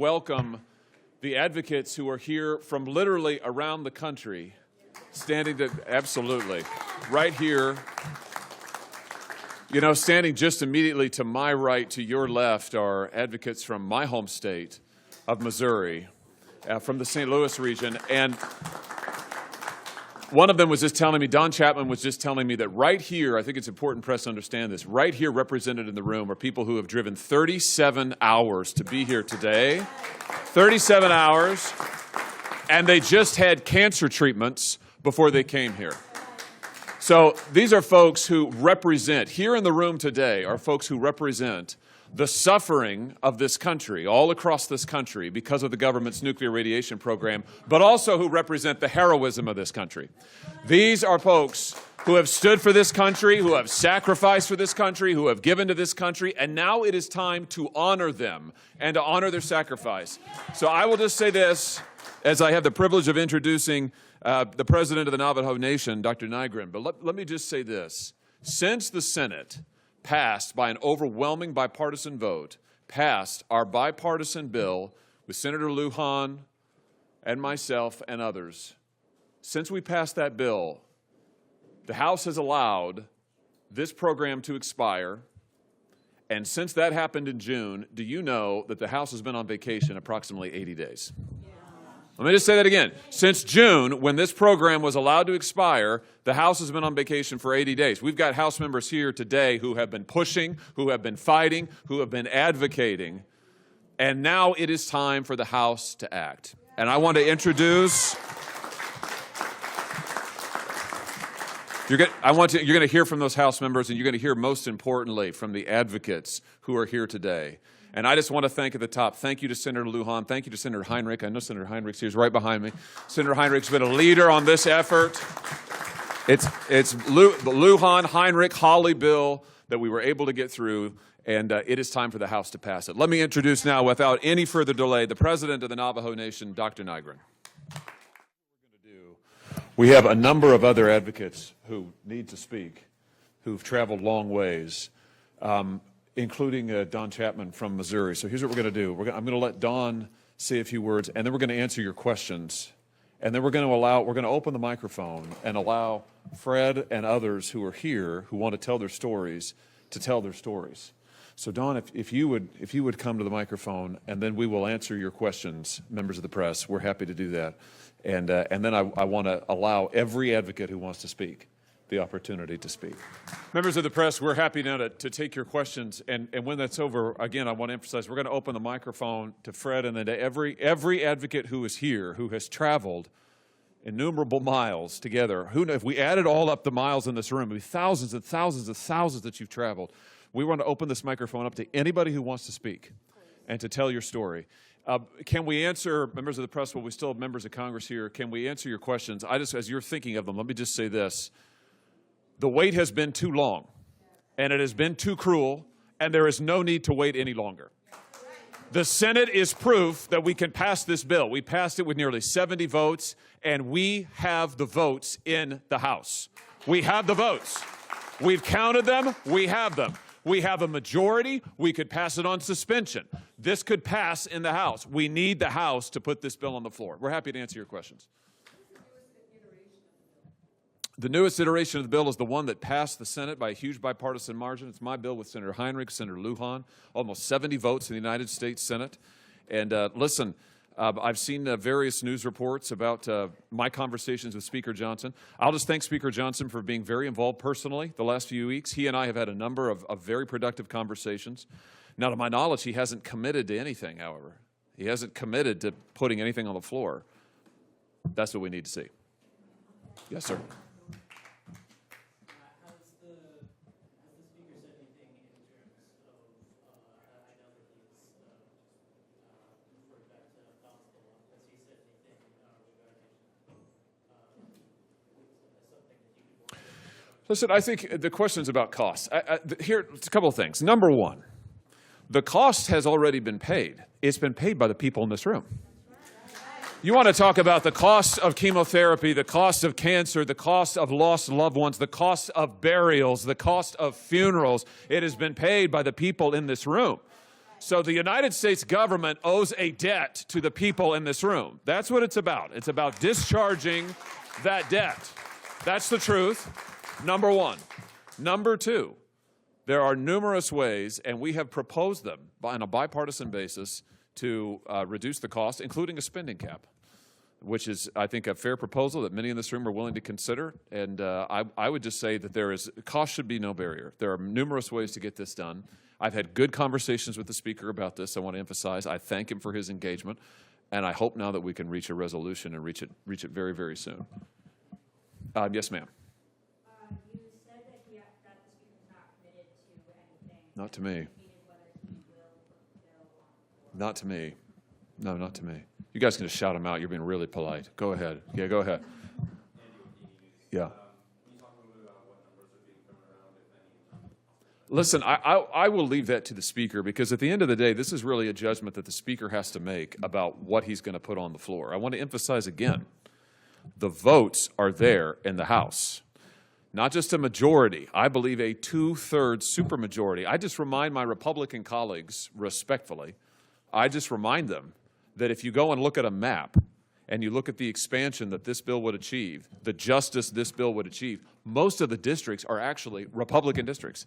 Welcome the advocates who are here from literally around the country, absolutely, right here. You know, standing just immediately to my right, to your left, are advocates from my home state of Missouri, from the St. Louis region. And one of them was just telling me, Don Chapman was just telling me that right here, I think it's important for us to understand this, right here represented in the room are people who have driven 37 hours to be here today. 37 hours, and they just had cancer treatments before they came here. So these are folks who represent, here in the room today, are folks who represent the suffering of this country, all across this country, because of the government's nuclear radiation program, but also who represent the heroism of this country. These are folks who have stood for this country, who have sacrificed for this country, who have given to this country, and now it is time to honor them and to honor their sacrifice. So I will just say this, as I have the privilege of introducing the President of the Navajo Nation, Dr. Nygren, but let me just say this. Since the Senate passed by an overwhelming bipartisan vote, passed our bipartisan bill with Senator Lujan and myself and others, since we passed that bill, the House has allowed this program to expire, and since that happened in June, do you know that the House has been on vacation approximately 80 days? Let me just say that again. Since June, when this program was allowed to expire, the House has been on vacation for 80 days. We've got House members here today who have been pushing, who have been fighting, who have been advocating, and now it is time for the House to act. And I want to introduce... You're going to hear from those House members, and you're going to hear, most importantly, from the advocates who are here today. And I just want to thank at the top, thank you to Senator Lujan, thank you to Senator Heinrich. I know Senator Heinrich's here, he's right behind me. Senator Heinrich's been a leader on this effort. It's the Lujan, Heinrich, Hawley bill that we were able to get through, and it is time for the House to pass it. Let me introduce now, without any further delay, the President of the Navajo Nation, Dr. Nygren. We have a number of other advocates who need to speak, who've traveled long ways, including Don Chapman from Missouri. So here's what we're going to do. I'm going to let Don say a few words, and then we're going to answer your questions. And then we're going to open the microphone and allow Fred and others who are here who want to tell their stories to tell their stories. So Don, if you would come to the microphone, and then we will answer your questions, members of the press. We're happy to do that. And then I want to allow every advocate who wants to speak the opportunity to speak. Members of the press, we're happy now to take your questions. And when that's over, again, I want to emphasize, we're going to open the microphone to Fred and then to every advocate who is here, who has traveled innumerable miles together. Who knows, if we added all up the miles in this room, it would be thousands and thousands and thousands that you've traveled. We want to open this microphone up to anybody who wants to speak and to tell your story. Can we answer, members of the press, while we still have members of Congress here, can we answer your questions? As you're thinking of them, let me just say this. The wait has been too long, and it has been too cruel, and there is no need to wait any longer. The Senate is proof that we can pass this bill. We passed it with nearly 70 votes, and we have the votes in the House. We have the votes. We've counted them. We have them. We have a majority. We could pass it on suspension. This could pass in the House. We need the House to put this bill on the floor. We're happy to answer your questions. The newest iteration of the bill is the one that passed the Senate by a huge bipartisan margin. It's my bill with Senator Heinrich, Senator Lujan, almost 70 votes in the United States Senate. And listen, I've seen various news reports about my conversations with Speaker Johnson. I'll just thank Speaker Johnson for being very involved personally the last few weeks. He and I have had a number of very productive conversations. Now, to my knowledge, he hasn't committed to anything, however. He hasn't committed to putting anything on the floor. That's what we need to see. Yes, sir. Listen, I think the question's about costs. Here, it's a couple of things. Number one, the cost has already been paid. It's been paid by the people in this room. You want to talk about the cost of chemotherapy, the cost of cancer, the cost of lost loved ones, the cost of burials, the cost of funerals. It has been paid by the people in this room. So the United States government owes a debt to the people in this room. That's what it's about. It's about discharging that debt. That's the truth, number one. Number two, there are numerous ways, and we have proposed them on a bipartisan basis to reduce the cost, including a spending cap, which is, I think, a fair proposal that many in this room are willing to consider. And I would just say that cost should be no barrier. There are numerous ways to get this done. I've had good conversations with the Speaker about this. I want to emphasize, I thank him for his engagement, and I hope now that we can reach a resolution and reach it very, very soon. Yes, ma'am. You said that the Speaker's not committed to anything. Not to me. Not to me. No, not to me. You guys can just shout them out. You're being really polite. Go ahead. Yeah, go ahead. Yeah. Listen, I will leave that to the Speaker, because at the end of the day, this is really a judgment that the Speaker has to make about what he's going to put on the floor. I want to emphasize again, the votes are there in the House. Not just a majority, I believe a 2/3 supermajority. I just remind my Republican colleagues, respectfully, I just remind them that if you go and look at a map and you look at the expansion that this bill would achieve, the justice this bill would achieve, most of the districts are actually Republican districts.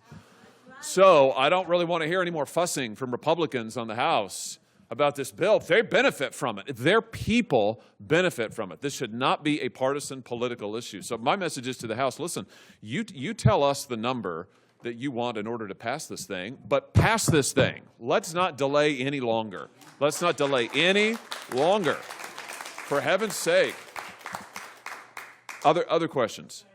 So I don't really want to hear any more fussing from Republicans on the House about this bill. They benefit from it. Their people benefit from it. This should not be a partisan political issue. So my message is to the House, listen, you tell us the number that you want in order to pass this thing, but pass this thing. Let's not delay any longer. Let's not delay any longer. For heaven's sake. Other questions?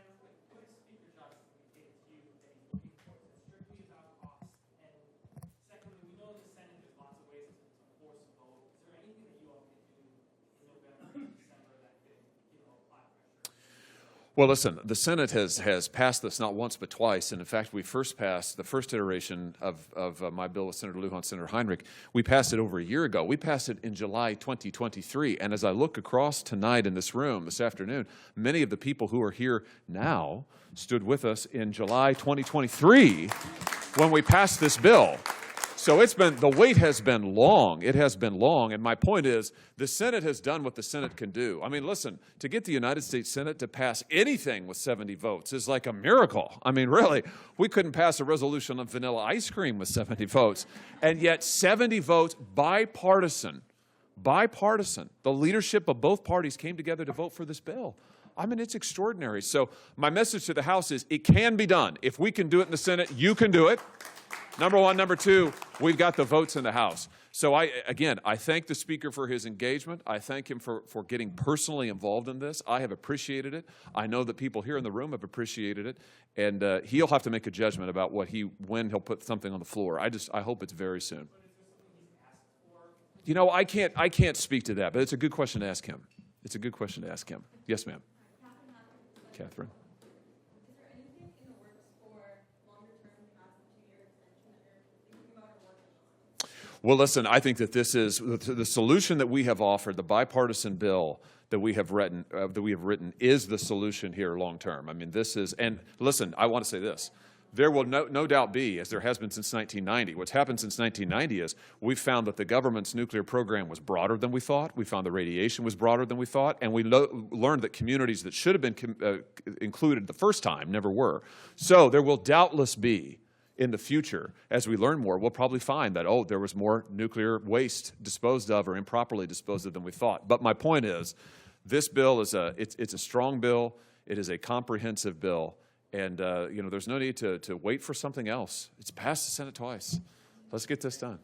Well, listen, the Senate has passed this not once but twice, and in fact, we first passed the first iteration of my bill with Senator Lujan, Senator Heinrich. We passed it over a year ago. We passed it in July 2023, and as I look across tonight in this room this afternoon, many of the people who are here now stood with us in July 2023 when we passed this bill. So the wait has been long. It has been long. And my point is, the Senate has done what the Senate can do. I mean, listen, to get the United States Senate to pass anything with 70 votes is like a miracle. I mean, really, we couldn't pass a resolution on vanilla ice cream with 70 votes. And yet 70 votes, bipartisan. The leadership of both parties came together to vote for this bill. I mean, it's extraordinary. So my message to the House is it can be done. If we can do it in the Senate, you can do it. Number one. Number two, we've got the votes in the House. So I thank the Speaker for his engagement. I thank him for getting personally involved in this. I have appreciated it. I know that people here in the room have appreciated it. And he'll have to make a judgment about when he'll put something on the floor. I hope it's very soon. You know, I can't speak to that, but it's a good question to ask him. It's a good question to ask him. Yes, ma'am. Catherine. Well, listen, I think that this is the solution that we have offered. The bipartisan bill that we have written is the solution here long term. I mean, this is, and listen, I want to say this. There will no doubt be, as there has been since 1990, what's happened since 1990 is we've found that the government's nuclear program was broader than we thought. We found the radiation was broader than we thought. And we learned that communities that should have been included the first time never were. So there will doubtless be, in the future, as we learn more, we'll probably find that, oh, there was more nuclear waste disposed of or improperly disposed of than we thought. But my point is, this bill is it's a strong bill. It is a comprehensive bill. And, you know, there's no need to wait for something else. It's passed the Senate twice. Let's get this done.